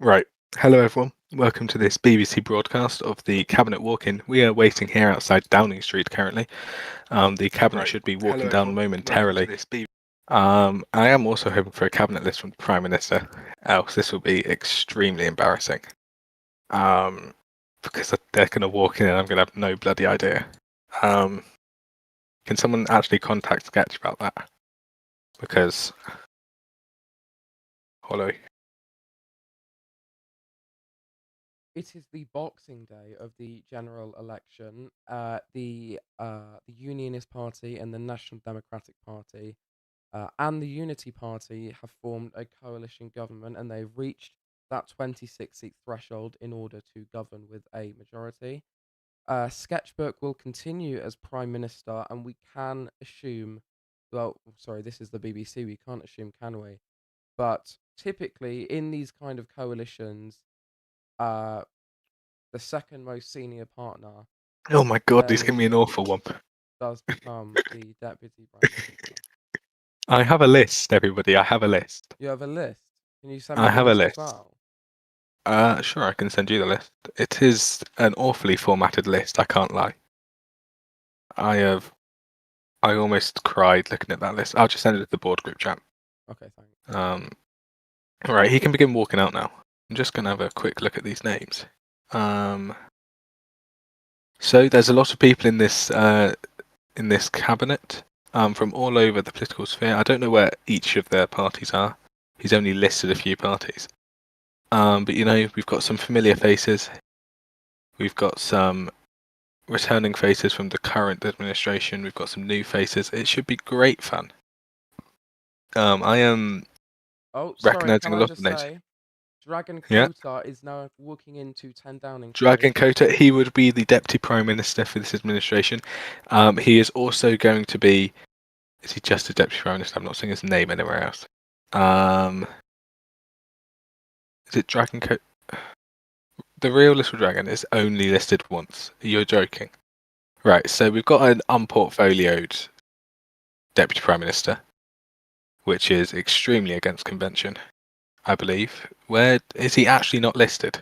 Right. Hello, everyone. Welcome to this BBC broadcast of the Cabinet walk-in. We are waiting here outside Downing Street currently. The Cabinet Right. should be Hello, walking down everyone. Welcome to momentarily. this BBC. I am also hoping for a Cabinet list from the Prime Minister, else this will be extremely embarrassing. Because they're going to walk in and I'm going to have no bloody idea. Can someone actually contact Sketch about that? Because... Hello. It is the Boxing Day of the general election. The Unionist Party and the National Democratic Party and the Unity Party have formed a coalition government, and they've reached that 26-seat threshold in order to govern with a majority. Sketchbook will continue as Prime Minister, and we can assume. Well, sorry, this is the BBC. We can't assume, can we? But typically, in these kind of coalitions, uh, the second most senior partner Oh my god, these give me an coalition awful one. does become the deputy prime minister. I have a list, everybody. I have a list. You have a list. Can you send me I the have a list as list. well? Sure, I can send you the list. It is an awfully formatted list, I can't lie. I almost cried looking at that list. I'll just send it to the board group chat. Okay, thanks. Right, he can begin walking out now. I'm just gonna have a quick look at these names. So there's a lot of people in this cabinet, from all over the political sphere. I don't know where each of their parties are. He's only listed a few parties. But you know, we've got some familiar faces. We've got some returning faces from the current administration. We've got some new faces. It should be great fun. I am recognizing a lot of names. Dragan Yeah. Kota is now walking into 10 Downing Dragan Street. Kota, he would be the Deputy Prime Minister for this administration. He is also going to be... Is he just a Deputy Prime Minister? I'm not seeing his name anywhere else. Is it Dragan Kota? The real Little Dragon is only listed once. You're joking. Right, so we've got an unportfolioed Deputy Prime Minister, which is extremely against convention, I believe. Where is he actually not listed?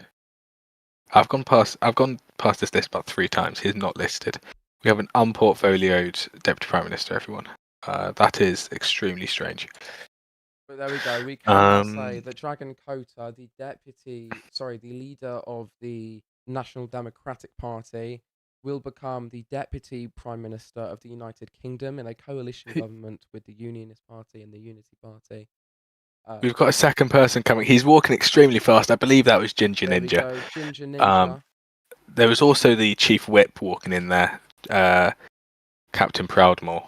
I've gone past this list about 3 times. He's not listed. We have an unportfolioed Deputy Prime Minister, everyone. That is extremely strange. But there we go. We can now say that Dragan Kota, the leader of the National Democratic Party, will become the Deputy Prime Minister of the United Kingdom in a coalition government with the Unionist Party and the Unity Party. We've got a second person coming. He's walking extremely fast. I believe that was Ginger There Ninja. we go, Ginger Ninja. There was also the Chief Whip walking in there, Captain Proudmore.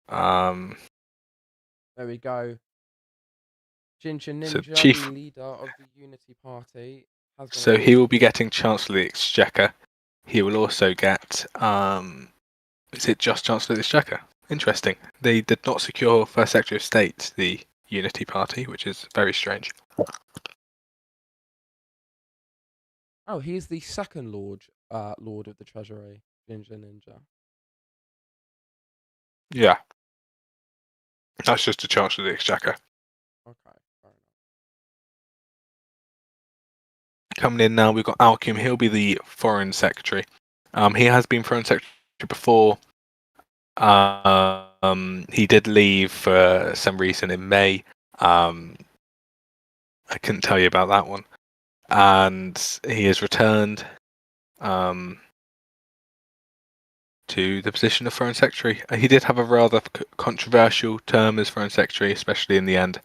There we go. Ginger Ninja, the leader of the Unity Party. So he will be getting Chancellor of the Exchequer. He will also get... is it just Chancellor of the Exchequer? Interesting. They did not secure First Secretary of State, the Unity Party, which is very strange. Oh, he's the second Lord of the Treasury, Ginger Ninja. Yeah. That's just a Chancellor of the Exchequer. Okay, fair enough. Coming in now, we've got Alcuin. He'll be the Foreign Secretary. He has been Foreign Secretary before. He did leave for some reason in May. I couldn't tell you about that one. And he has returned to the position of Foreign Secretary. He did have a rather controversial term as Foreign Secretary, especially in the end.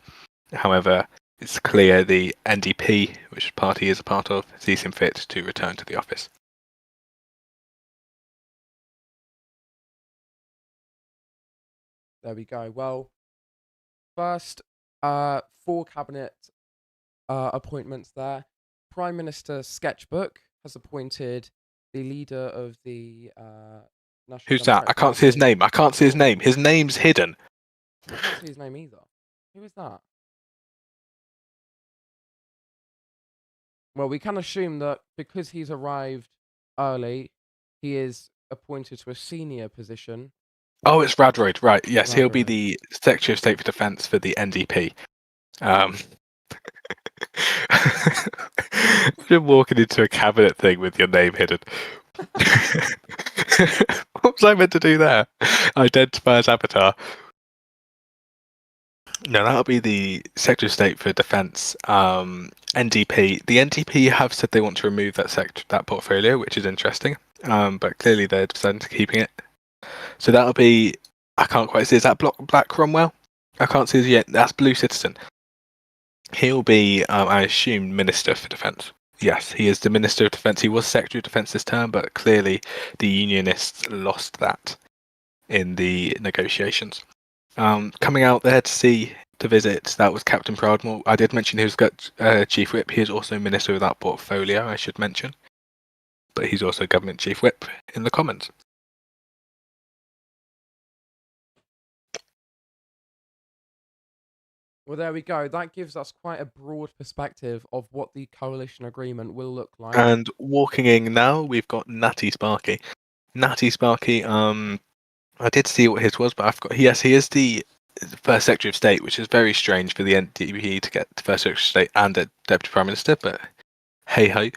However, it's clear the NDP, which party he is a part of, sees him fit to return to the office. There we go. Well, first, 4 cabinet appointments there. Prime Minister Sketchbook has appointed the leader of the National Who's that? I can't see his name. I can't see his name. His name's hidden. I can't see his name either. Who is that? Well, we can assume that because he's arrived early, he is appointed to a senior position. Oh, it's Radroyd, right? Yes, Radroyd. He'll be the Secretary of State for Defence for the NDP. You're walking into a cabinet thing with your name hidden. What was I meant to do there? Identify as avatar. No, that'll be the Secretary of State for Defence, NDP. The NDP have said they want to remove that portfolio, which is interesting. But clearly they're deciding to keeping it. So that'll be. I can't quite see. Is that Black Cromwell? I can't see it yet. That's Blue Citizen. He'll be, I assume, Minister for Defence. Yes, he is the Minister of Defence. He was Secretary of Defence this term, but clearly the Unionists lost that in the negotiations. Coming out there to visit, that was Captain Proudmore. I did mention he was Chief Whip. He is also Minister of that portfolio, I should mention. But he's also Government Chief Whip in the Commons. Well, there we go. That gives us quite a broad perspective of what the coalition agreement will look like. And walking in now, we've got Natty Sparky. Natty Sparky, I did see what his was, but I forgot. Yes, he is the First Secretary of State, which is very strange for the NDP to get the First Secretary of State and a Deputy Prime Minister, but hey ho.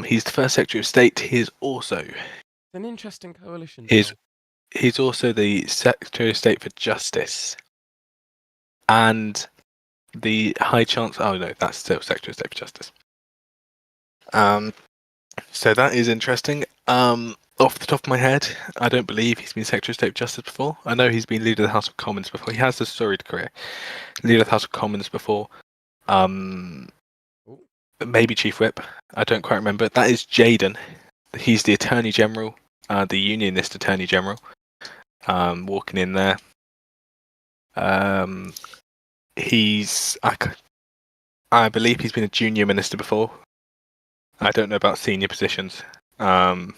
He's the First Secretary of State. He is also... It's an interesting coalition. He's also the Secretary of State for Justice. And the High Chancellor... Oh no, that's still Secretary of State for Justice. So that is interesting. Off the top of my head, I don't believe he's been Secretary of State for Justice before. I know he's been Leader of the House of Commons before. He has a storied career. Leader of the House of Commons before. Maybe Chief Whip. I don't quite remember. That is Jayden. He's the Attorney General, the Unionist Attorney General. Walking in there. I believe he's been a junior minister before. I don't know about senior positions. I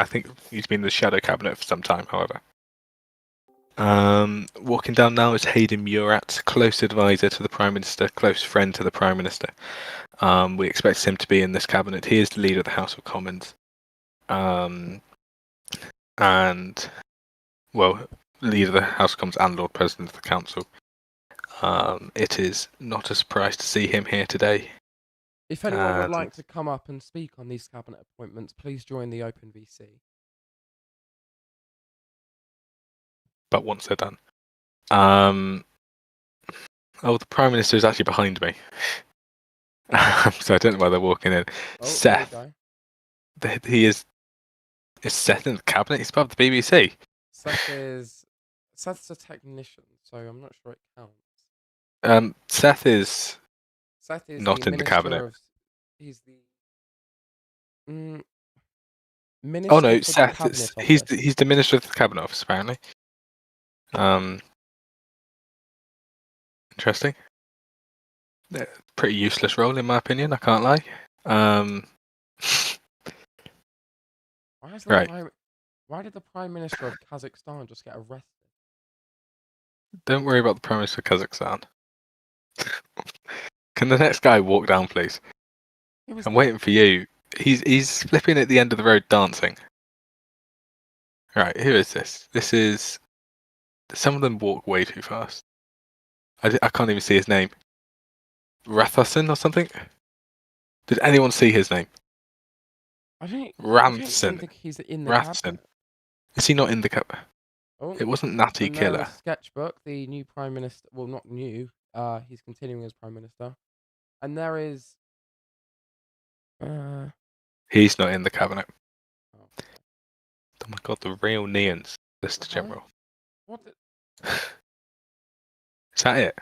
think he's been in the shadow cabinet for some time, however. Walking down now is Hayden Murat, close advisor to the Prime Minister, close friend to the Prime Minister. We expect him to be in this cabinet. He is the leader of the House of Commons. Leader of the House of Commons and Lord President of the Council. It is not a surprise to see him here today. If anyone would like to come up and speak on these cabinet appointments, please join the Open VC. But once they're done. The Prime Minister is actually behind me. So I don't know why they're walking in. Seth. He is... Is Seth in the cabinet? He's part of the BBC. Seth's a technician, so I'm not sure it counts. Seth is not in the cabinet. He's the minister. Oh no, Seth. He's the Minister of the Cabinet Office, apparently. Interesting. Pretty useless role, in my opinion. I can't lie. Why did the Prime Minister of Kazakhstan just get arrested? Don't worry about the Prime Minister of Kazakhstan. Can the next guy walk down, please? I'm waiting for you. He's flipping at the end of the road dancing. Right, who is this? This is... Some of them walk way too fast. I can't even see his name. Rathason or something? Did anyone see his name? Ramson. I think he's in the cabinet. Is he not in the cabinet? Oh, it wasn't Natty Killer. Sketchbook, the new Prime Minister. Well, not new. He's continuing as Prime Minister. And there is... He's not in the cabinet. Oh my god, the real Neons, Lister General. What? Is that it?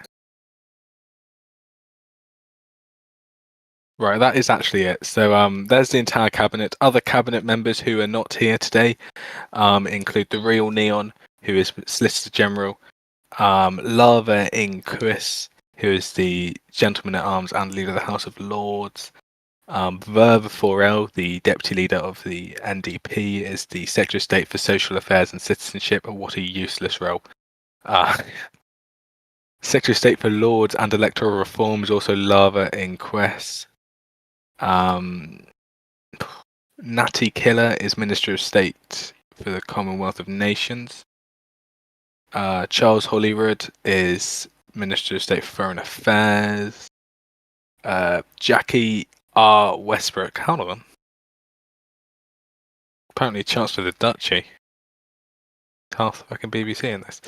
Right, that is actually it. So there's the entire cabinet. Other cabinet members who are not here today include the real Neon, who is Solicitor General, Lava Inquis, who is the Gentleman at Arms and leader of the House of Lords. Verve Forel, the deputy leader of the NDP, is the Secretary of State for Social Affairs and Citizenship. What a useless role. Secretary of State for Lords and Electoral Reform is also Lava Inquis. Natty Killer is Minister of State for the Commonwealth of Nations. Charles Holyrood is Minister of State for Foreign Affairs. Jackie R. Westbrook. Hold on. Apparently, Chancellor of the Duchy. Half fucking BBC in this.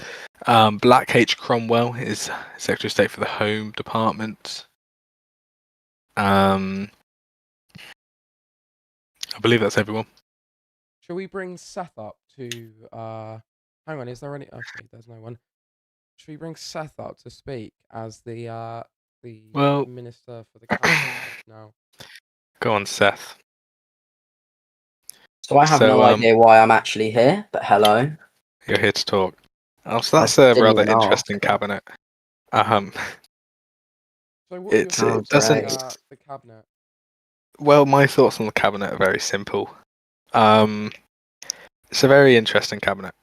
Black H. Cromwell is Secretary of State for the Home Department. I believe that's everyone. Shall we bring Seth up to? Hang on, is there any? Okay, there's no one. Should we bring Seth up to speak as the Well- minister for the cabinet now? Go on, Seth. So I have So, no idea why I'm actually here, but hello. You're here to talk. So that's I a didn't rather even ask. interesting cabinet. So what are your It thoughts on doesn't. the cabinet? Well, my thoughts on the cabinet are very simple. It's a very interesting cabinet.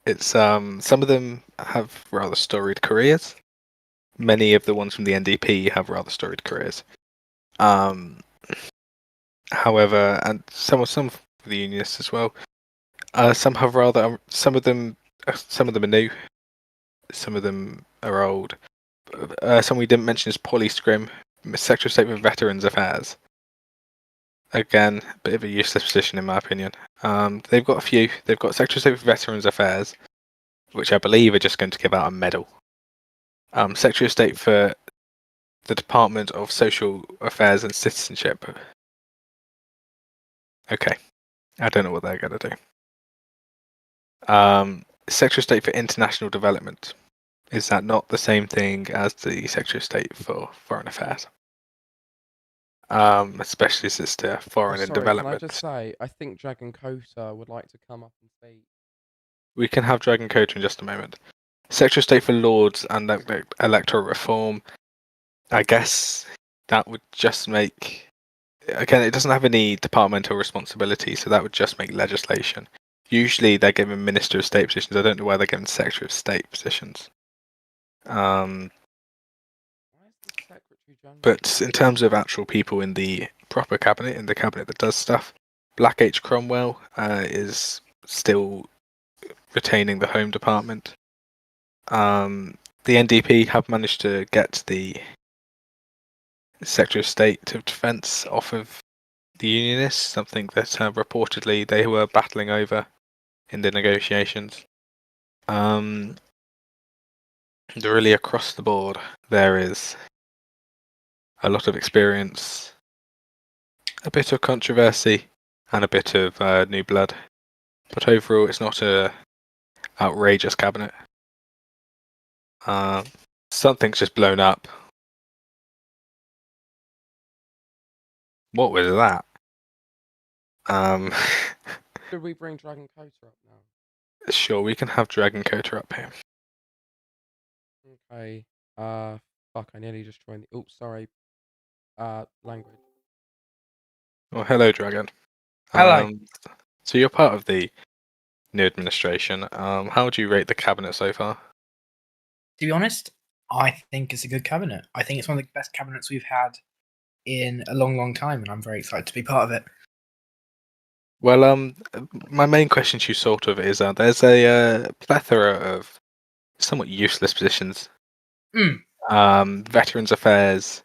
It's some of them have rather storied careers. Many of the ones from the NDP have rather storied careers. However, and some of the unionists as well. Some have rather. Some of them are new. Some of them are old. Some we didn't mention is Polly Scrim, Secretary of State for Veterans Affairs. Again, a bit of a useless position in my opinion. They've got a few. They've got Secretary of State for Veterans Affairs, which I believe are just going to give out a medal. Secretary of State for the Department of Social Affairs and Citizenship. Okay, I don't know what they're going to do. Secretary of State for International Development. Is that not the same thing as the Secretary of State for Foreign Affairs? Especially as it's to foreign and development. Can I just say, I think Dragon Kota would like to come up and speak. We can have Dragon Kota in just a moment. Secretary of State for Lords and Electoral Reform. I guess that would just make. Again, it doesn't have any departmental responsibility, so that would just make legislation. Usually they're given Minister of State positions. I don't know why they're given Secretary of State positions. But in terms of actual people in the proper cabinet, in the cabinet that does stuff, Black H. Cromwell is still retaining the Home Department. The NDP have managed to get the Secretary of State of Defence off of the Unionists, something that reportedly they were battling over in the negotiations. Really across the board, there is a lot of experience, a bit of controversy, and a bit of new blood. But overall, it's not a outrageous cabinet. Something's just blown up. What was that? Should we bring Dragon Kota up now? Sure, we can have Dragon Kota up here. Okay. Fuck, I nearly just joined the. Oops, sorry. Language. Well, hello, Dragon. Hello. So you're part of the new administration. How would you rate the cabinet so far? To be honest, I think it's a good cabinet. I think it's one of the best cabinets we've had in a long, long time, and I'm very excited to be part of it. Well, my main question to you sort of is there's a plethora of somewhat useless positions. Veterans Affairs,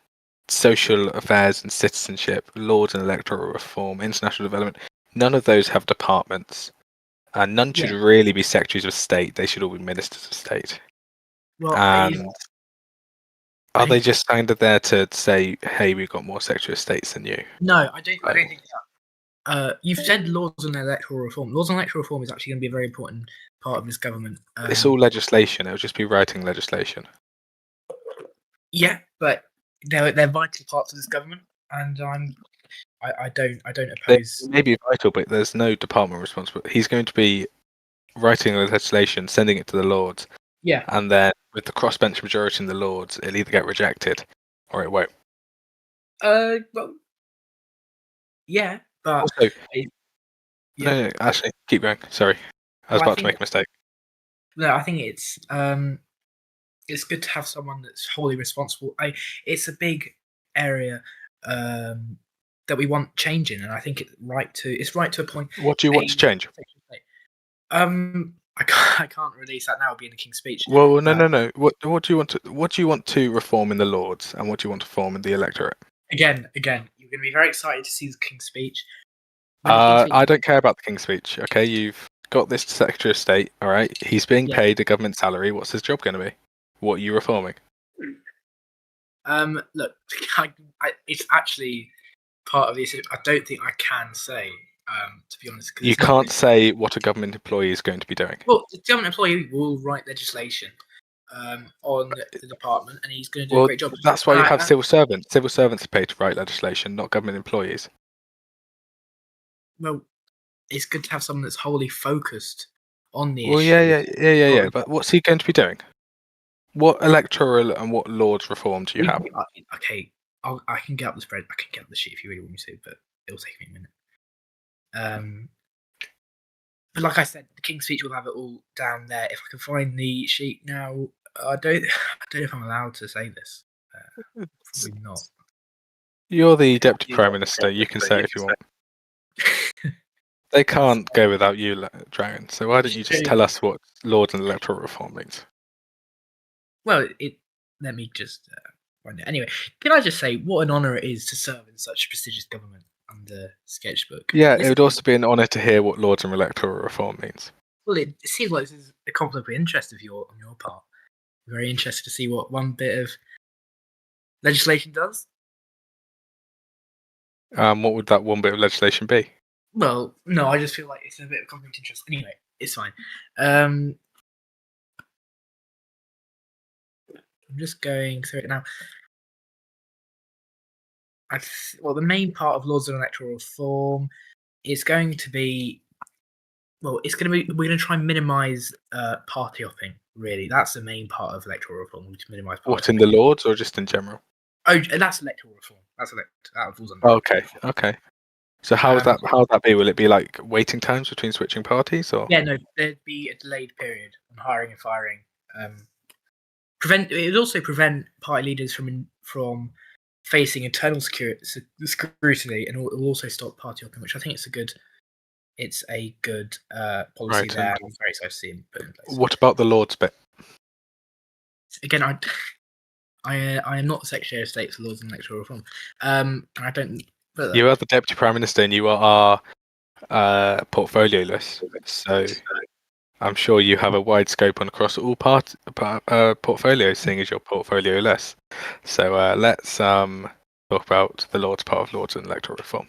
Social Affairs and Citizenship, Lords and Electoral Reform, International Development. None of those have departments. None should really be Secretaries of State. They should all be Ministers of State. Well, are they just kind of there to say, hey, we've got more Secretary of States than you? No, I don't think that. You've said Laws and Electoral Reform. Laws and Electoral Reform is actually going to be a very important part of this government. It's all legislation. It'll just be writing legislation. Yeah, but they're vital parts of this government, and I don't oppose. They may be vital, but there's no department responsible. He's going to be writing the legislation, sending it to the Lords. Yeah. And then with the crossbench majority in the Lords, it'll either get rejected or it won't. Well, yeah, but also, no, actually, keep going. Sorry, I was about to make a mistake. No, I think it's good to have someone that's wholly responsible. It's a big area that we want change in, and I think it's right to a point. What do you want to change? I can't release that now. It'll be in the King's Speech. Well, no. What do you want to reform in the Lords, and what do you want to reform in the electorate? Again, you're going to be very excited to see the King's Speech. When the King's Speech- I don't care about the King's Speech. Okay, you've got this Secretary of State. All right, he's being Yeah. paid a government salary. What's his job going to be? What are you reforming? Look, it's actually part of the issue. I don't think I can say, to be honest. 'cause You it's not- can't say what a government employee is going to be doing. Well, the government employee will write legislation on the department, and he's going to do Well, a great job. that's why you have Uh, civil servants. Civil servants are paid to write legislation, not government employees. Well, it's good to have someone that's wholly focused on the Well, issue. yeah. Right. But what's he going to be doing? What electoral and what Lords reform do you have? Okay, I can get up the spread. I can get up the sheet if you really want me to, but it'll take me a minute. But like I said, the King's Speech will have it all down there. If I can find the sheet now, I don't know if I'm allowed to say this. Probably not. You're the Deputy Prime Minister. You can say it if you want. They can't go without you, Dragon. So why don't you just tell us what Lords and electoral reform means? Well, let me just find it. Anyway, can I just say what an honour it is to serve in such prestigious government under Sketchbook? Yeah, This- it would also be an honour to hear what Lords and electoral reform means. Well, it seems like this is a conflict of interest on your part. I'm very interested to see what one bit of legislation does. What would that one bit of legislation be? Well, no, I just feel like it's a bit of conflict of interest. Anyway, it's fine. I'm just going through it now. Well, the main part of Lords and Electoral Reform is going to be, we're going to try and minimise party hopping. Really, that's the main part of electoral reform. To minimise party What, in the Lords or just in general? Oh, that's electoral reform. That falls under. Okay. So how would that be? Will it be like waiting times between switching parties, or? Yeah, no, there'd be a delayed period on hiring and firing. It would also prevent party leaders from facing internal scrutiny, and it will also stop party hopping, which I think it's a good policy Right, there. and I'm very excited to see it put in place. What about the Lords bit? Again, I am not the Secretary of State for Laws and Electoral Reform. And I don't. But You are the Deputy Prime Minister, and you are our portfolio list. So I'm sure you have a wide scope on across all portfolios, seeing as your portfolio less. So let's talk about the Lords part of Lords and electoral reform.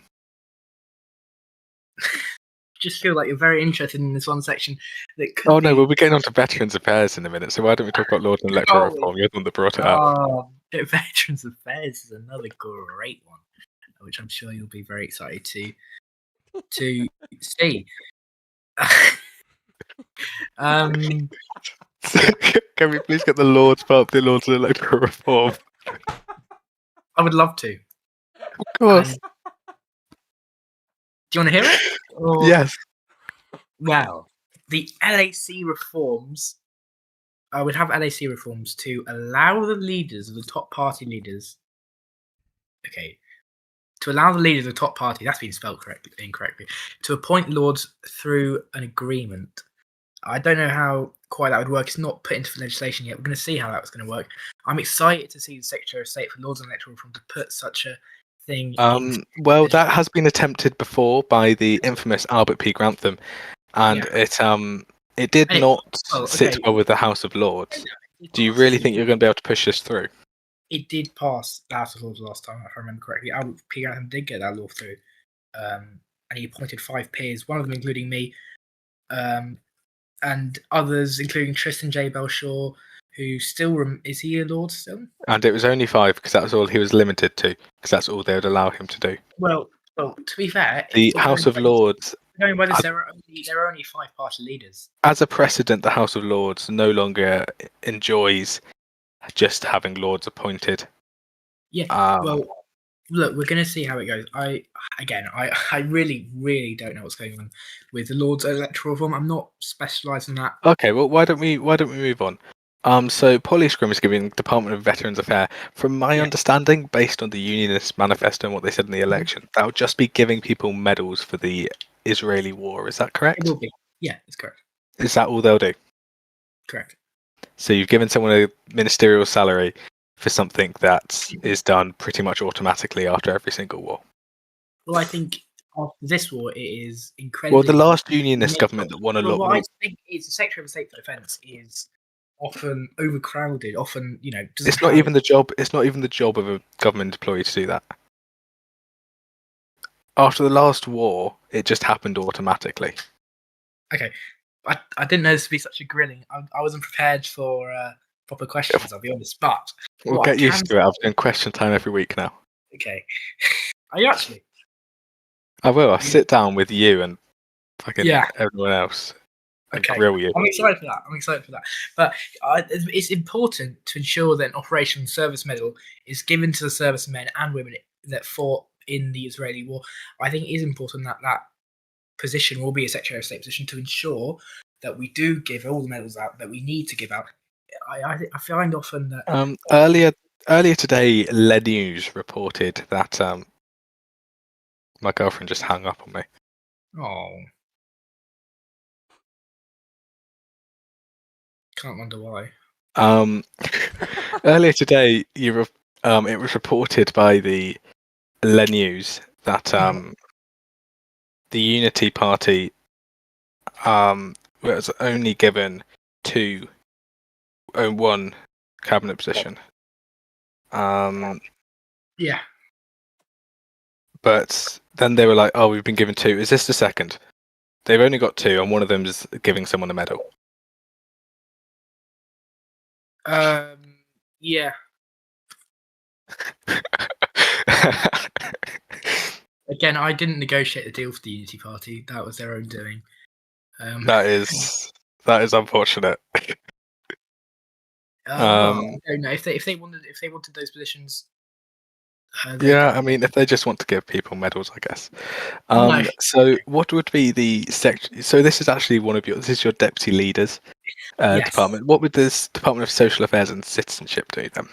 just feel like you're very interested in this one section. That could Oh no, be- we'll be getting on to Veterans Affairs in a minute. So why don't we talk about Lords and electoral Oh. reform? You're the one that brought it up. Oh, Veterans Affairs is another great one, which I'm sure you'll be very excited to see. Can we please get the Lords part of the Lords and electoral reform? I would love to. Of course. And- do you want to hear it? Or- Yes. Well, the LAC reforms. I would have LAC reforms to allow the leaders of the top party leaders. Okay. To allow the leaders of the top party, that's been spelled incorrectly, to appoint lords through an agreement. I don't know how quite that would work. It's not put into legislation yet. We're going to see how that's going to work. I'm excited to see the Secretary of State for Lords and Electoral Reform to put such a thing. Well, that has been attempted before by the infamous Albert P. Grantham, and it did And not oh, sit okay. well with the House of Lords. Do you really think you're going to be able to push this through? It did pass the House of Lords last time, if I remember correctly. Albert P. Grantham did get that law through, and he appointed 5 peers, one of them including me, and others including Tristan J. Belshaw, who still is he a lord still? And it was only 5 because that was all he was limited to, because that's all they would allow him to do. Well, to be fair, The it's not House going of by- Lords, going by this, there are only 5 party leaders. as a precedent, the House of Lords no longer enjoys just having lords appointed. Yeah. Um, Well, look, we're going to see how it goes. I really, really don't know what's going on with the Lords Electoral Reform. I'm not specialised in that. Okay, well, why don't we move on? So Polly Scrim is giving Department of Veterans Affairs, from my Yeah. understanding, based on the Unionist manifesto and what they said in the election, that would just be giving people medals for the Israeli war. Is that correct? It will be. Yeah, it's correct. Is that all they'll do? Correct. So you've given someone a ministerial salary for something that is done pretty much automatically after every single war. Well, I think after this war, it is Well, incredibly. the last unionist Make- government that won a Well, lot what more. I think is the Secretary of State for Defence is often overcrowded. Often, doesn't It's not have- even the job. It's not even the job of a government employee to do that. After the last war, it just happened automatically. Okay, I didn't know this would be such a grilling. I wasn't prepared for proper questions. I'll be honest, but We'll what I get used can to it. I'm doing question time every week now. okay. Are you actually? I will. I'll sit down with you and fucking Yeah. everyone else and Okay. grill you. I'm excited for that. But it's important to ensure that an Operation Service Medal is given to the servicemen and women that fought in the Israeli war. I think it is important that that position will be a Secretary of State position to ensure that we do give all the medals out that we need to give out. I find often that Earlier today, Le News reported that my girlfriend just hung up on me. oh, can't wonder why. Earlier today, it was reported by the Le News that the Unity Party was only given one cabinet position. Yeah. But then they were like, "Oh, we've been given 2. Is this the second?" They've only got 2, and one of them is giving someone a medal. Yeah. Again, I didn't negotiate the deal for the Unity Party. That was their own doing. That is unfortunate. Well, I don't know if they wanted those positions. Yeah, I mean, if they just want to give people medals, I guess. No. So, what would be the So, this is actually this is your deputy leaders Yes. department. What would this Department of Social Affairs and Citizenship do then?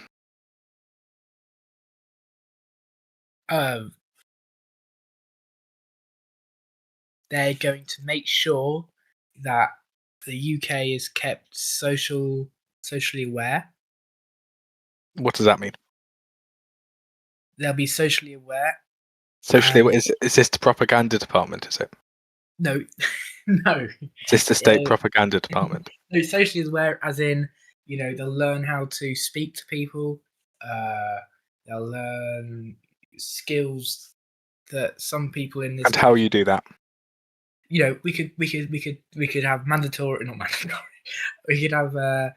They're going to make sure that the UK is kept socially aware. What does that mean? They'll be socially aware. Socially, is this the propaganda department? Is it? No, no. Is this the state Yeah. propaganda department? No, socially aware, as in, they'll learn how to speak to people. They'll learn skills that some people in this. And how you do that? We could have mandatory, not mandatory. We could have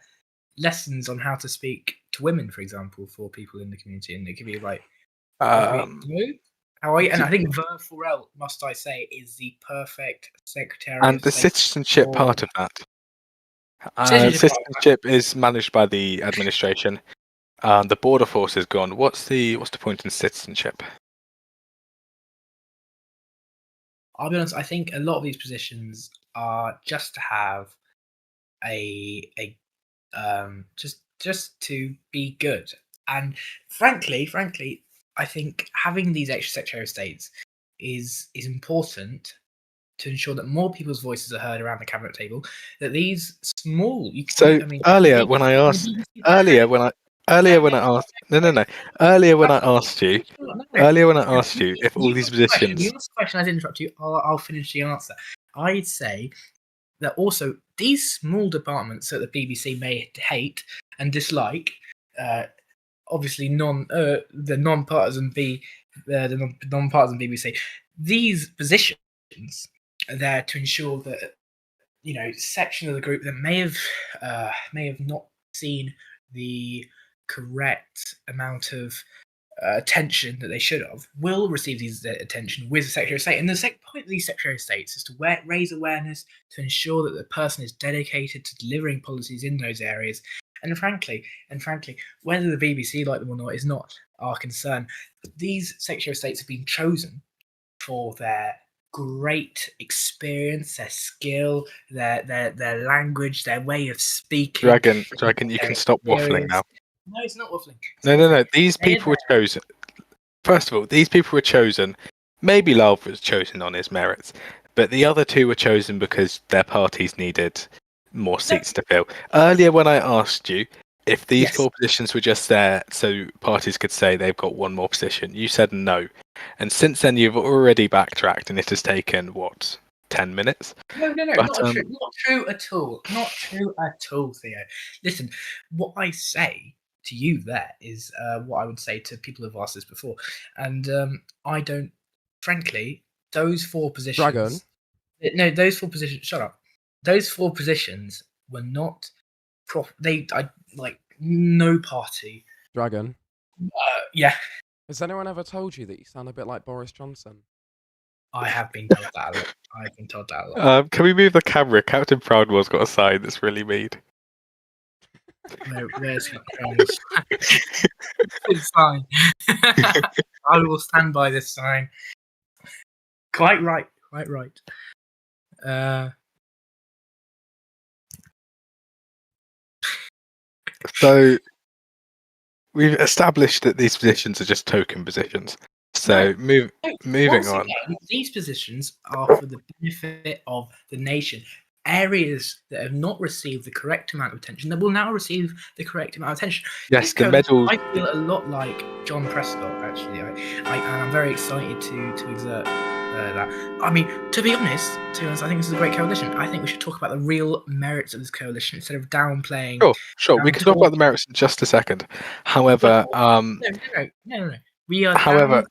lessons on how to speak to women, for example, for people in the community, and it could be like, how are you? And I think Ver Forel, must I say, is the perfect secretary. And of the State citizenship for- part of that. Citizenship Citizenship is managed by the administration. The border force is gone. What's the point in citizenship? I'll be honest. I think a lot of these positions are just to have just to be good. And frankly, I think having these extra Secretary of States is important to ensure that more people's voices are heard around the cabinet table. That these small. Earlier when I asked you if all these positions. You asked a question, I didn't interrupt you. I'll finish the answer. I'd say that also these small departments that the BBC may hate and dislike, obviously the non-partisan BBC. These positions are there to ensure that section of the group that may have not seen the correct amount of attention that they should have will receive these attention with the Secretary of State. And the second point of these Secretary of States is to raise awareness to ensure that the person is dedicated to delivering policies in those areas. And frankly, whether the BBC like them or not is not our concern. These Secretary of States have been chosen for their great experience, their skill, their language, their way of speaking. Dragon, you can stop waffling now. No, it's not waffling. No. These people were chosen. First of all, these people were chosen. Maybe Love was chosen on his merits, but the other two were chosen because their parties needed more seats to fill. Earlier, when I asked you if these Yes. 4 positions were just there so parties could say they've got one more position, you said no. And since then, you've already backtracked, and it has taken, what, 10 minutes? No, But, not true at all. Not true at all, Theo. Listen, what I say to you there is what I would say to people who've asked this before, and I don't. Frankly, those 4 positions. Dragon. No, those 4 positions. Shut up. Those 4 positions were not. No party. Dragon. Yeah, Has anyone ever told you that you sound a bit like Boris Johnson? I have been told that a lot. I've been told that a lot. can we move the camera? Captain Proudmore's got a sign that's really mean. Where's this sign? I will stand by this sign. Quite right. Quite right. So we've established that these positions are just token positions. So moving Once on. again, these positions are for the benefit of the nation. Areas that have not received the correct amount of attention that will now receive the correct amount of attention. Yes, This the coalition, medals. I feel a lot like John Prescott, actually. And I'm very excited to exert that. I mean, to be honest, I think this is a great coalition. I think we should talk about the real merits of this coalition instead of downplaying. Sure. We can talk about the merits in just a second. However, No. We are. However,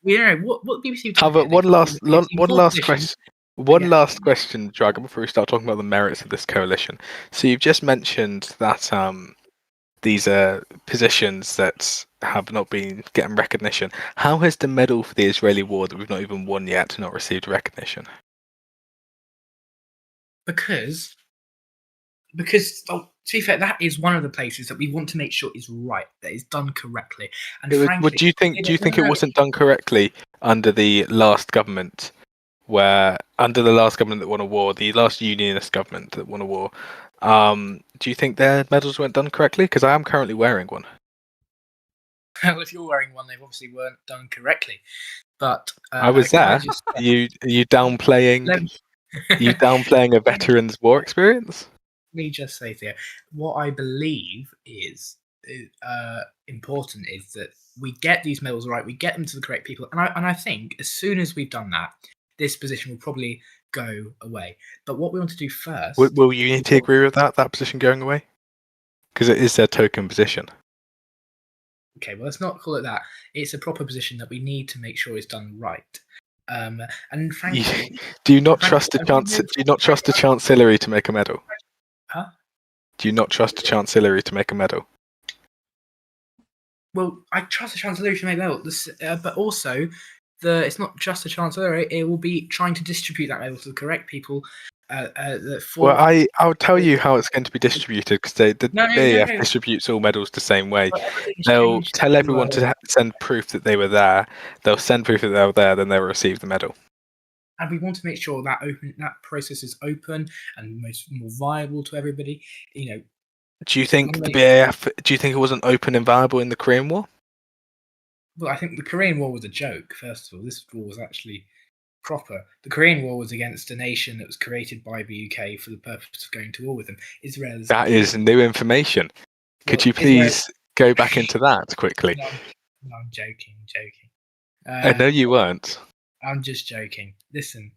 what BBC. however, one last question. Yeah. Last question, Dragon, before we start talking about the merits of this coalition. So you've just mentioned that these are positions that have not been getting recognition. How has the medal for the Israeli war that we've not even won yet not received recognition? Because to be fair, that is one of the places that we want to make sure is right, that is done correctly. And frankly, do you think it wasn't done correctly under the last government, under the last government that won a war, the last unionist government that won a war? Do you think their medals weren't done correctly? Because I am currently wearing one. Well, if you're wearing one, they obviously weren't done correctly. But I was there. Are you downplaying? Are you downplaying a veteran's war experience? Let me just say, Theo, what I believe is important is that we get these medals right, we get them to the correct people, and I think as soon as we've done that, this position will probably go away. But what we want to do first... Will Unity agree with that position going away? Because it is their token position. Okay, well, let's not call it that. It's a proper position that we need to make sure is done right. And frankly... Do you not trust the Chancellery to make a medal? Huh? Do you not trust the Chancellery to make a medal? Well, I trust the Chancellery to make medal, but also... it's not just the Chancellery, it will be trying to distribute that medal to the correct people. Well, I'll tell you how it's going to be distributed, because the BAF distributes all medals the same way. They'll tell everyone to send proof that they were there. They'll send proof that they were there, then they'll receive the medal. And we want to make sure that that process is open and more viable to everybody. Do you think the BAF? Do you think it wasn't open and viable in the Korean War? Well, I think the Korean War was a joke, first of all. This war was actually proper. The Korean War was against a nation that was created by the UK for the purpose of going to war with them. Israel is... That is new information. Could you please go back into that quickly? No, I'm joking. I know you weren't. I'm just joking. Listen,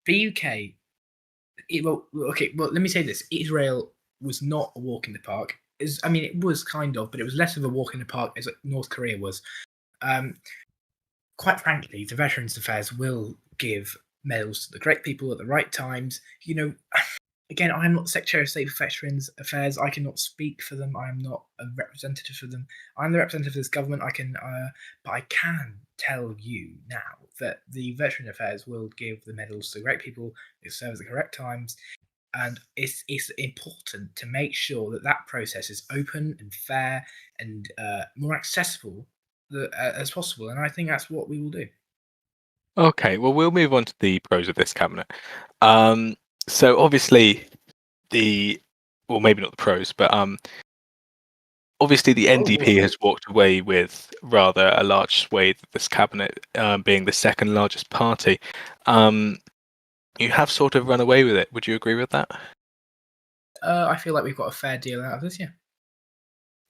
the UK... Well, let me say this. Israel was not a walk in the park. It was kind of, but it was less of a walk in the park as North Korea was. Quite frankly, the Veterans Affairs will give medals to the correct people at the right times. Again, I'm not Secretary of State for Veterans Affairs. I cannot speak for them. I am not a representative for them. I'm the representative of this government. But I can tell you now that the Veterans Affairs will give the medals to the correct people who serve at the correct times. And it's important to make sure that process is open and fair and more accessible as possible. And I think that's what we will do. Okay, well, we'll move on to the pros of this cabinet. So obviously well, maybe not the pros, but obviously the NDP has walked away with rather a large swathe of this cabinet, being the second largest party. You have sort of run away with it. Would you agree with that? I feel like we've got a fair deal out of this. Yeah.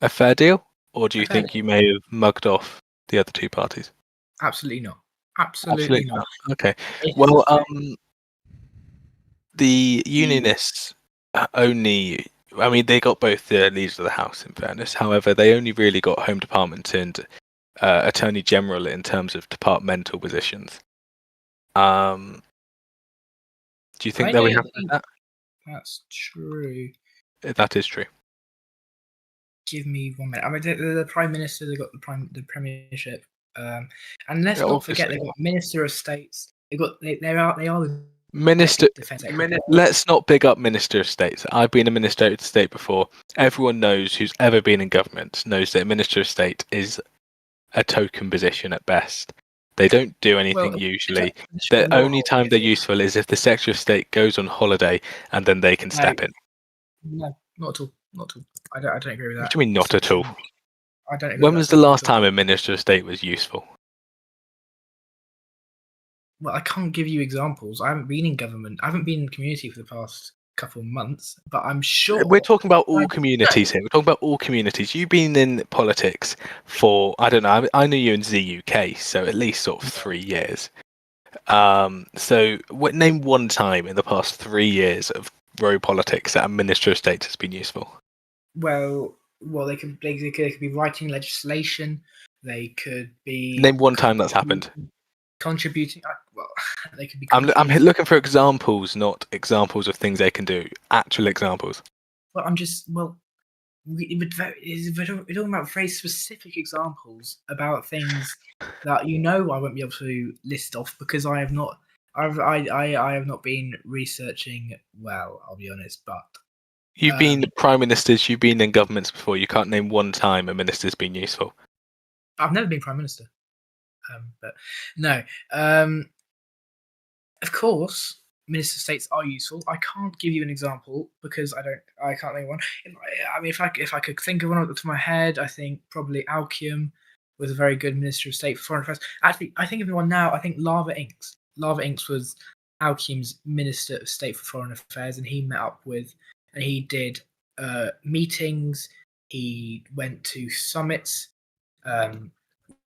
A fair deal? Or do you A fair think you may have mugged off the other two parties? Absolutely not. Absolutely not. Okay. It's Well, fair. the Unionists only. I mean, they got both the leaders of the House, in fairness. However, they only really got Home Department and Attorney General in terms of departmental positions. Do you think I they'll be don't happy with think that? that's true. That is true. Give me 1 minute. I mean, the Prime Minister, they got the Premiership, and let's Yeah, not forget obviously. they've got Minister of States. They are the Minister. Defense Secretary. Let's not big up Minister of States. I've been a Minister of State before. Everyone knows who's ever been in government knows that Minister of State is a token position at best. They don't do anything Well, usually. it's The not- only time they're useful is if the Secretary of State goes on holiday and then they can step in. No, not at all. Not at all. I don't agree with that. What do you mean not at all? I don't agree When with was that the last at all. time a Minister of State was useful? Well, I can't give you examples. I haven't been in government. I haven't been in community for the past couple of months, but I'm sure We're talking about all Right. communities here. We're talking about all communities. You've been in politics for, I don't know, I knew you in ZUK, so at least sort of 3 years. So name one time in the past 3 years of row politics that a Minister of State has been useful. Well, they could be writing legislation. They could be Name one time that's happened. contributing. Well, they could be. I'm contributing- looking for examples, not examples of things they can do. Actual examples. Well, I'm just we're talking about very specific examples about things that I won't be able to list off because I have not. I have not been researching well. I'll be honest, but You've been prime ministers. You've been in governments before. You can't name one time a minister's been useful. I've never been prime minister. But no. Of course, minister of states are useful. I can't give you an example because I can't name one. If I could think of one off the top of my head, I think probably Alcium was a very good minister of state for foreign affairs. Actually, I think of one now. I think Lava Inks. Lava Inks was Alcium's minister of state for foreign affairs, and he met up with and he did meetings. He went to summits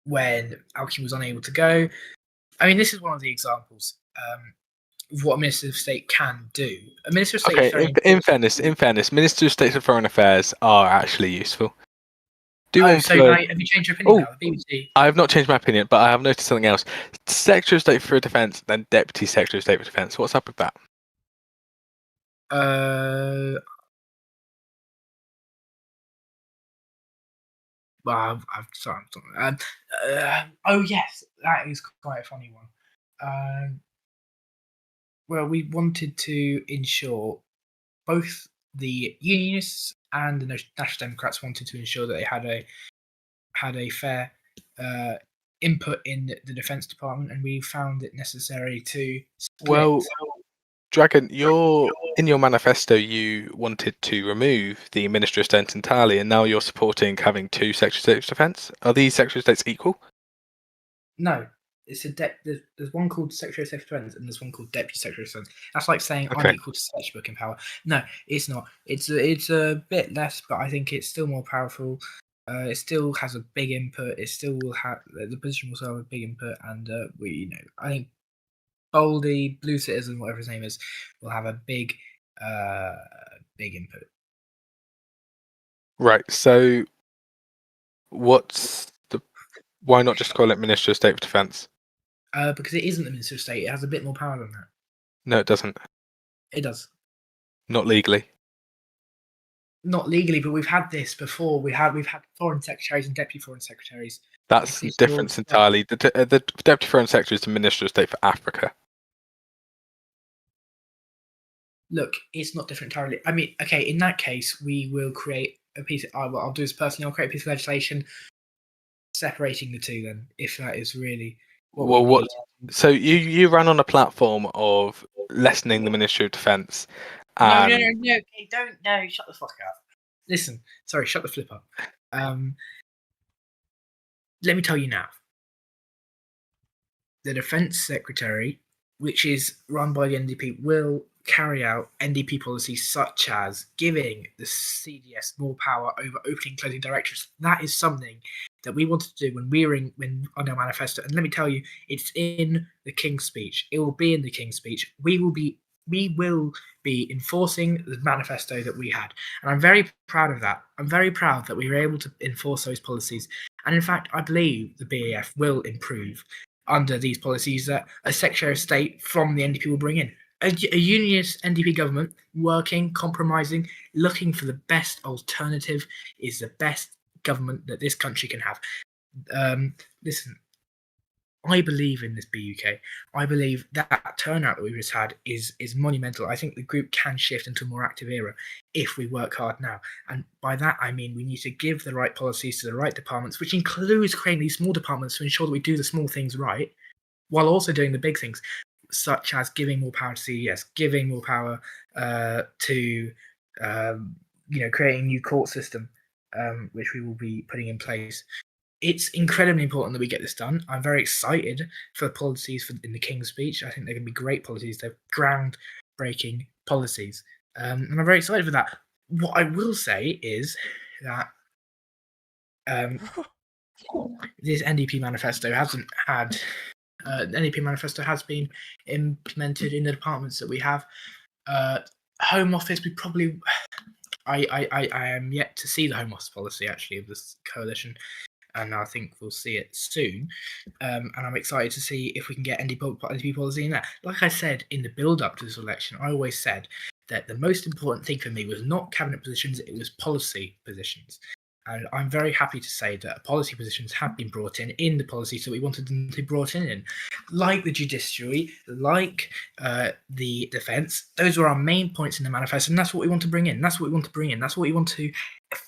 when Alcium was unable to go. I mean, this is one of the examples of what a minister of state can do. A minister of state. Okay, Is very in fairness, Minister of State for Foreign Affairs are actually useful. have you changed your opinion now? The BBC. I have not changed my opinion, but I have noticed something else. Secretary of State for Defence, then Deputy Secretary of State for Defence. What's up with that? Well, sorry. Oh yes, that is quite a funny one. Well, we wanted to ensure both the Unionists and the National Democrats wanted to ensure that they had a fair input in the Defence Department, and we found it necessary to split. Well, Dragon, in your manifesto, you wanted to remove the Minister of State entirely, and now you're supporting having two Secretaries of State of Defence. Are these Secretaries of States equal? No, it's there's one called Secretary of State for Defence and there's one called Deputy Secretary of Defence. That's like saying Okay. I'm equal to Sketchbook in power. No, it's not. It's a bit less, but I think it's still more powerful. It still has a big input. It still will have the position will still have a big input, and I think Boldy, Blue Citizen, whatever his name is, will have a big input. Right. So, why not just call it Minister of State for Defence? Because it isn't the Minister of State. It has a bit more power than that. No, it doesn't. It does. Not legally. Not legally, but we've had this before. We've had foreign secretaries and deputy foreign secretaries. That's This difference will- entirely. The Deputy Foreign Secretary is the Minister of State for Africa. Look, it's not different entirely. I mean, okay, in that case, we will create a piece. What I'll do is personally, I'll create a piece of legislation separating the two. Then, if that is really Well, we what? need. So you ran on a platform of lessening the Ministry of Defence. No, And okay, don't. No, shut the fuck up. Listen, sorry, shut the flip up. Let me tell you now. The Defence Secretary which is run by the NDP, will carry out NDP policies such as giving the CDS more power over opening and closing directorates. That is something that we wanted to do when we were on our manifesto. And let me tell you, it's in the King's Speech. It will be in the King's Speech. We will be enforcing the manifesto that we had. And I'm very proud of that. I'm very proud that we were able to enforce those policies. And in fact, I believe the BAF will improve under these policies that a Secretary of State from the NDP will bring in. A unionist NDP government working, compromising, looking for the best alternative is the best government that this country can have. Listen, I believe in this BUK. I believe that turnout that we've just had is monumental. I think the group can shift into a more active era if we work hard now. And by that, I mean we need to give the right policies to the right departments, which includes creating these small departments to ensure that we do the small things right, while also doing the big things, such as giving more power to CDS, giving more power to creating a new court system, which we will be putting in place. It's incredibly important that we get this done. I'm very excited for the policies in the King's Speech. I think they're going to be great policies. They're groundbreaking policies. And I'm very excited for that. What I will say is that this NDP manifesto hasn't had... the NDP manifesto has been implemented in the departments that we have. Home Office, we probably... I am yet to see the Home Office policy, actually, of this coalition. And I think we'll see it soon. And I'm excited to see if we can get NDP policy in there. Like I said in the build-up to this election, I always said that the most important thing for me was not cabinet positions, it was policy positions. And I'm very happy to say that policy positions have been brought in the policies that we wanted them to be brought in, like the judiciary, like the defence. Those were our main points in the manifesto, and that's what we want to bring in. That's what we want to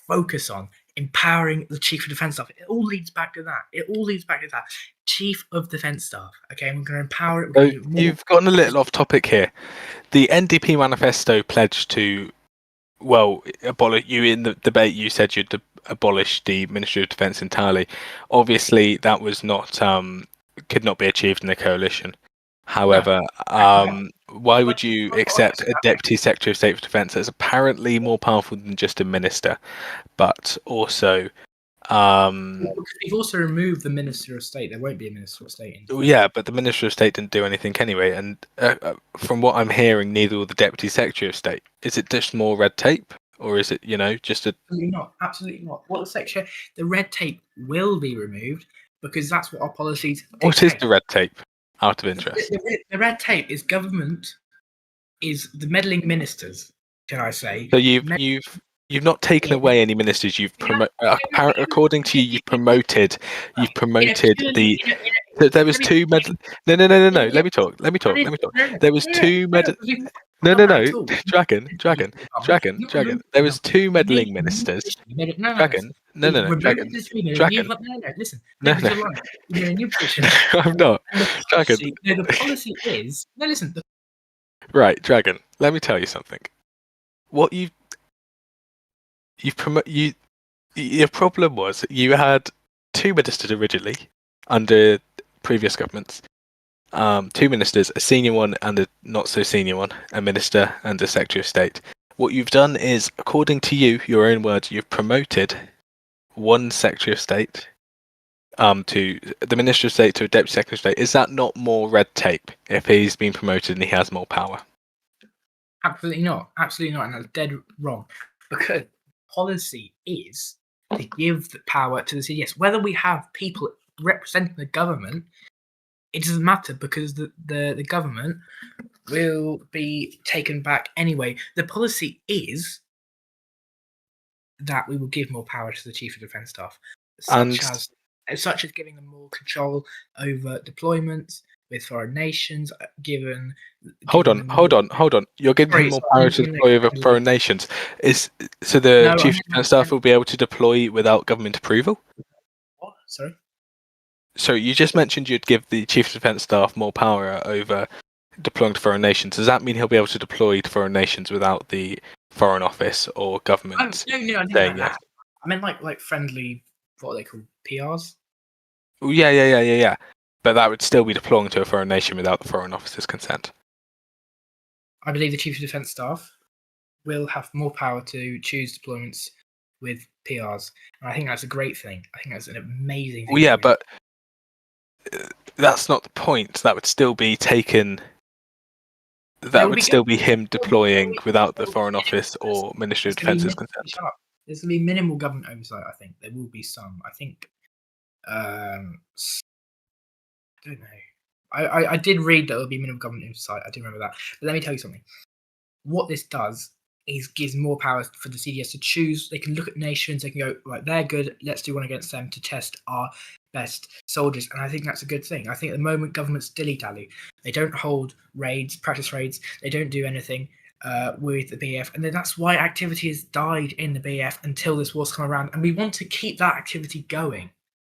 focus on, empowering the Chief of Defence Staff. It all leads back to that. Chief of Defence Staff. Okay, and we're going to empower it. So you've gotten a little off topic here. The NDP manifesto pledged to, you in the debate, you said you'd abolish the Ministry of Defence entirely. Obviously, that was not could not be achieved in the coalition. However, why would you accept a Deputy Secretary of State for Defence that's apparently more powerful than just a minister, but also... We've also removed the Minister of State. There won't be a Minister of State. Yeah, but the Minister of State didn't do anything anyway. And from what I'm hearing, neither will the Deputy Secretary of State. Is it just more red tape? Or is it, just a... Absolutely not. The red tape will be removed because that's what our policies dictate. What is the red tape, out of interest? The red tape is government, is the meddling ministers, can I say. So you've not taken away any ministers. You've according to you, you've promoted the... There was two meddling... No. Let me talk. There was two meddling... No. Dragon. There was two meddling ministers. Dragon. No. Listen. No. I'm not. Dragon. The policy is... No, listen. Right, Dragon. Let me tell you something. What your problem was you had two ministers originally under previous governments. Two ministers, a senior one and a not so senior one, a minister and a Secretary of State. What you've done is, according to you, your own words, you've promoted one Secretary of State to the Minister of State to a Deputy Secretary of State. Is that not more red tape if he's been promoted and he has more power? Absolutely not, and that's dead wrong. Because policy is to give the power to the CDS. Whether we have people representing the government, it doesn't matter because the government will be taken back anyway. The policy is that we will give more power to the Chief of Defence Staff, such as giving them more control over deployments with foreign nations. Hold on. You're giving them more power to deploy over foreign nations. So the Chief of Defence Staff will be able to deploy without government approval? What? Sorry. So you just mentioned you'd give the Chief of Defence Staff more power over deploying to foreign nations. Does that mean he'll be able to deploy to foreign nations without the Foreign Office or government? No, I didn't know. I meant like friendly, what are they called, PRs? Yeah. But that would still be deploying to a foreign nation without the Foreign Office's consent. I believe the Chief of Defence Staff will have more power to choose deployments with PRs, and I think that's a great thing. I think that's an amazing thing. Well, yeah, but that's not the point. That would still be taken. That would still be him deploying without the Foreign Office or Ministry of Defence's consent. Shut up. There's going to be minimal government oversight, I think. There will be some. I think. I don't know. I did read that there will be minimal government oversight. I do remember that. But let me tell you something. What this does is gives more power for the CDS to choose. They can look at nations. They can go, right, they're good. Let's do one against them to test our best soldiers. And I think that's a good thing. I think at the moment governments dilly-dally. They don't hold raids, practice raids. They don't do anything with the BF. And then that's why activity has died in the BF until this war's come around. And we want to keep that activity going.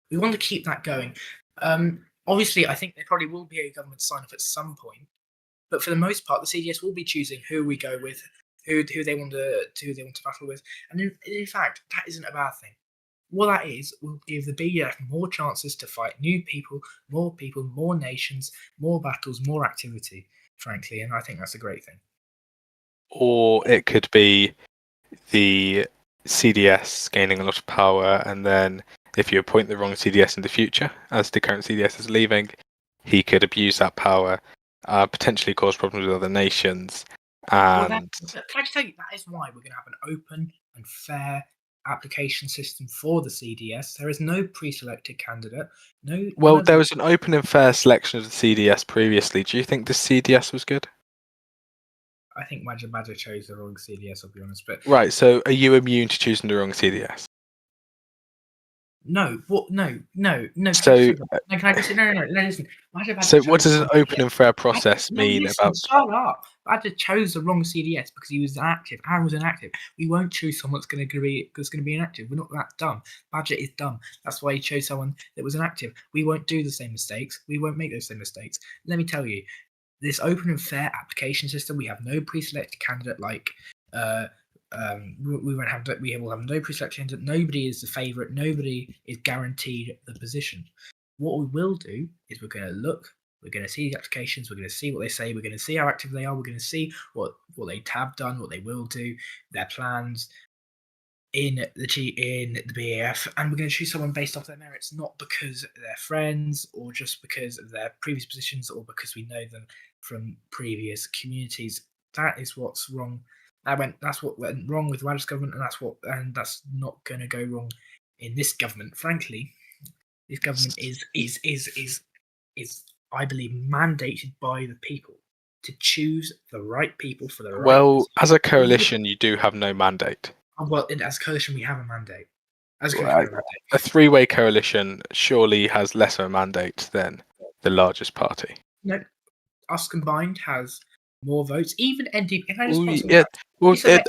We want to keep that going. Obviously, I think there probably will be a government sign-off at some point. But for the most part, the CDS will be choosing who we go with, who they want to battle with. And in fact, that isn't a bad thing. What that is will give the BF more chances to fight new people, more nations, more battles, more activity, frankly. And I think that's a great thing. Or it could be the CDS gaining a lot of power, and then if you appoint the wrong CDS in the future, as the current CDS is leaving, he could abuse that power, potentially cause problems with other nations. And can I just tell you, that is why we're going to have an open and fair application system for the CDS. There is no pre-selected candidate. There was an open and fair selection of the CDS previously. Do you think the CDS was good? I think Badger chose the wrong CDS, I'll be honest. But right, so are you immune to choosing the wrong CDS? No. What? No. So, can I just say no? Listen. So, what does an open and fair process mean about? Shut up! Badger chose the wrong CDS because he was inactive. Aaron was inactive. We won't choose someone that's going to be inactive. We're not that dumb. Badger is dumb. That's why he chose someone that was inactive. We won't do the same mistakes. We won't make those same mistakes. Let me tell you, this open and fair application system. We have no pre-selected candidate like. We will have no pre-selection. Nobody is the favourite. Nobody is guaranteed the position. What we will do is we're going to look. We're going to see the applications. We're going to see what they say. We're going to see how active they are. We're going to see what they have done, what they will do, their plans in the BAF, and we're going to choose someone based off their merits, not because they're friends or just because of their previous positions or because we know them from previous communities. That is what's wrong. That's what went wrong with Wad's government, and that's not going to go wrong in this government. Frankly, this government is I believe mandated by the people to choose the right people for the right. Well, as a coalition, you do have no mandate. Well, as a coalition, we have a mandate. A three-way coalition surely has less of a mandate than the largest party. No, us combined has more votes. Even NDP. A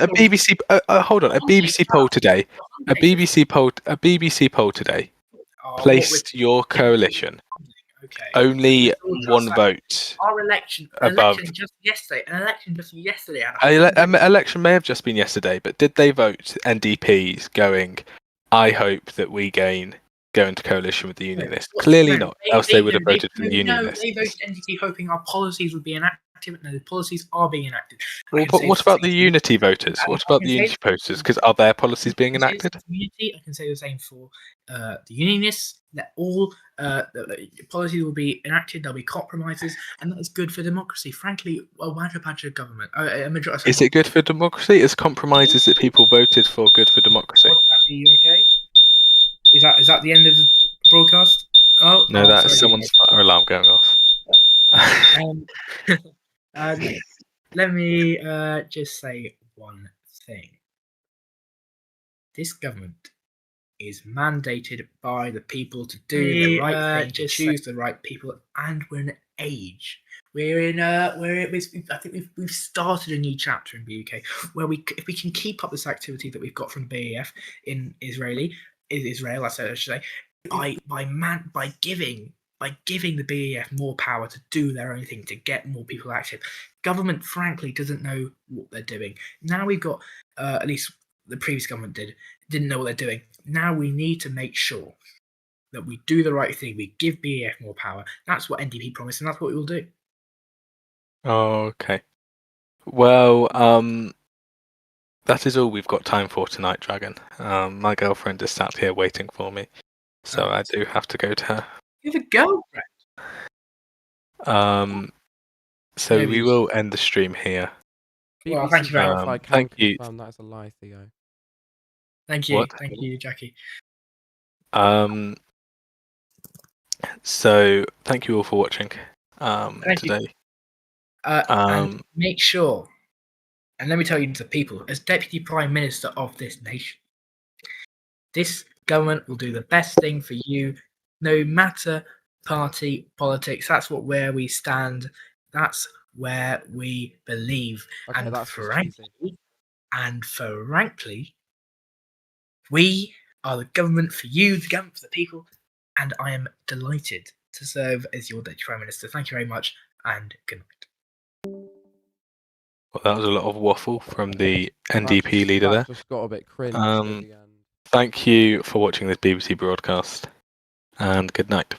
BBC. Hold on. A BBC poll today. A BBC poll today placed your coalition only one vote. Our election just yesterday. An election just yesterday. Election may have just been yesterday, but did they vote NDPs going? I hope that we go into coalition with the Unionists. Clearly not. Else they would have voted for the Unionists. They voted NDP hoping our policies would be enacted. No, the policies are being enacted. Well, but what about the Unity voters? What about the Unity voters? Because are their policies being enacted? I can say the same for the Unionists. That all the policies will be enacted. There'll be compromises, and that is good for democracy. Frankly, a Badger government. Is it good for democracy? Is compromises that people voted for good for democracy? Are you okay? Is that the end of the broadcast? Oh no, that is someone's fire alarm going off. Let me just say one thing. This government is mandated by the people to do the right thing, to choose the right people, and we're in an age. I think we've started a new chapter in BUK where if we can keep up this activity that we've got from BAF in Israel, I should say, by giving the BAF more power to do their own thing, to get more people active. Government, frankly, doesn't know what they're doing. Now we've got, at least the previous government didn't know what they're doing. Now we need to make sure that we do the right thing. We give BEF more power. That's what NDP promised, and that's what we will do. Okay. Well, that is all we've got time for tonight, Dragon. My girlfriend is sat here waiting for me, so I do have to go to her. You have a girlfriend. So Maybe we you will end the stream here. Well, BBC thank you very Verify much. can Thank you. confirm that is a lie, Theo. Thank you. What? Thank you, Jackie. So thank you all for watching Thank you. today. And make sure, and let me tell you to the people, as Deputy Prime Minister of this nation, this government will do the best thing for you, no matter party politics. That's where we stand. That's where we believe. Okay, and that's just cheesy. frankly, we are the government for you, the government for the people, and I am delighted to serve as your Deputy Prime Minister. Thank you very much, and good night. Well, that was a lot of waffle from the NDP leader that there. just got a bit cringe at the end. Thank you for watching this BBC broadcast, and good night.